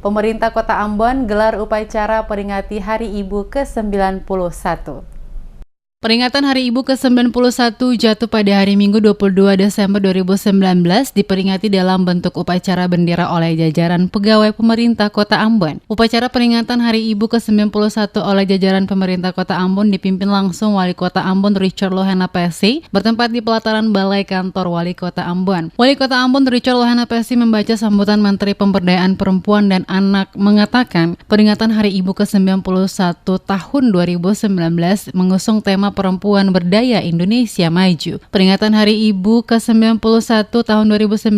Pemerintah Kota Ambon gelar upacara peringati Hari Ibu ke-91. Peringatan Hari Ibu ke-91 jatuh pada hari Minggu 22 Desember 2019 diperingati dalam bentuk upacara bendera oleh jajaran pegawai pemerintah Kota Ambon. Upacara peringatan Hari Ibu ke-91 oleh jajaran pemerintah Kota Ambon dipimpin langsung Wali Kota Ambon Richard Lohana PC bertempat di pelataran Balai Kantor Wali Kota Ambon. Wali Kota Ambon Richard Lohana PC membaca sambutan Menteri Pemberdayaan Perempuan dan Anak mengatakan peringatan Hari Ibu ke-91 tahun 2019 mengusung tema Perempuan Berdaya Indonesia Maju. Peringatan Hari Ibu ke-91 tahun 2019,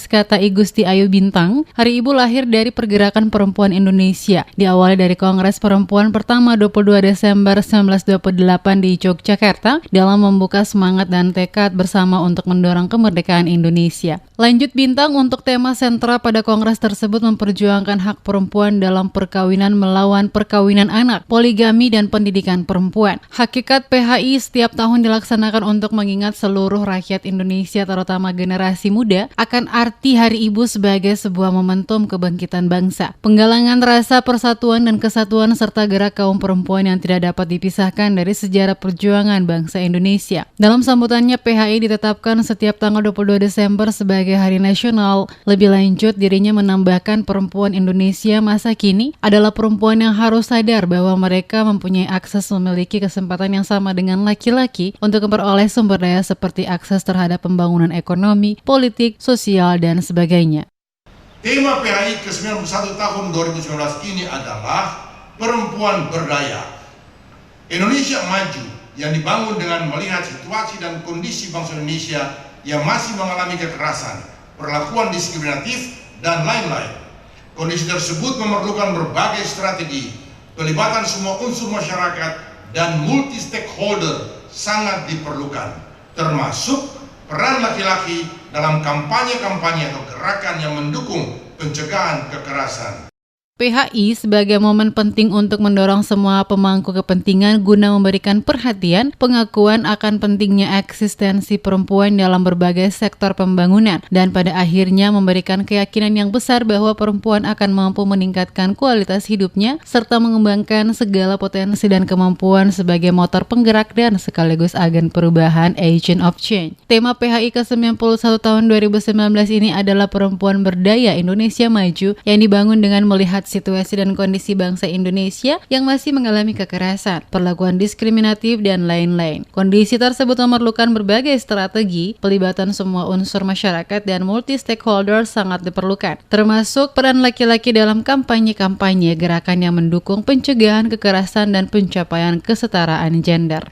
kata I Gusti Ayu Bintang, Hari Ibu lahir dari pergerakan perempuan Indonesia. Diawali dari Kongres Perempuan pertama 22 Desember 1928 di Yogyakarta dalam membuka semangat dan tekad bersama untuk mendorong kemerdekaan Indonesia. Lanjut Bintang, untuk tema sentra pada Kongres tersebut memperjuangkan hak perempuan dalam perkawinan melawan perkawinan anak, poligami dan pendidikan perempuan. Hakikat PHI setiap tahun dilaksanakan untuk mengingat seluruh rakyat Indonesia terutama generasi muda akan arti Hari Ibu sebagai sebuah momentum kebangkitan bangsa, penggalangan rasa persatuan dan kesatuan serta gerak kaum perempuan yang tidak dapat dipisahkan dari sejarah perjuangan bangsa Indonesia. Dalam sambutannya, PHI ditetapkan setiap tanggal 22 Desember sebagai Hari Nasional. Lebih lanjut, dirinya menambahkan perempuan Indonesia masa kini adalah perempuan yang harus sadar bahwa mereka mempunyai akses memiliki kesempatan yang sama dengan laki-laki untuk memperoleh sumber daya seperti akses terhadap pembangunan ekonomi, politik, sosial, dan sebagainya. Tema PHI ke-91 tahun 2019 ini adalah Perempuan Berdaya. Indonesia Maju yang dibangun dengan melihat situasi dan kondisi bangsa Indonesia yang masih mengalami kekerasan, perlakuan diskriminatif, dan lain-lain. Kondisi tersebut memerlukan berbagai strategi, pelibatan semua unsur masyarakat, dan multi-stakeholder sangat diperlukan, termasuk peran laki-laki dalam kampanye-kampanye atau gerakan yang mendukung pencegahan kekerasan. PHI sebagai momen penting untuk mendorong semua pemangku kepentingan guna memberikan perhatian, pengakuan akan pentingnya eksistensi perempuan dalam berbagai sektor pembangunan dan pada akhirnya memberikan keyakinan yang besar bahwa perempuan akan mampu meningkatkan kualitas hidupnya serta mengembangkan segala potensi dan kemampuan sebagai motor penggerak dan sekaligus agen perubahan, agent of change. Tema PHI ke-91 tahun 2019 ini adalah Perempuan Berdaya Indonesia Maju yang dibangun dengan melihat situasi dan kondisi bangsa Indonesia yang masih mengalami kekerasan, perlakuan diskriminatif, dan lain-lain. Kondisi tersebut memerlukan berbagai strategi, pelibatan semua unsur masyarakat dan multi-stakeholder sangat diperlukan, termasuk peran laki-laki dalam kampanye-kampanye gerakan yang mendukung pencegahan kekerasan dan pencapaian kesetaraan gender.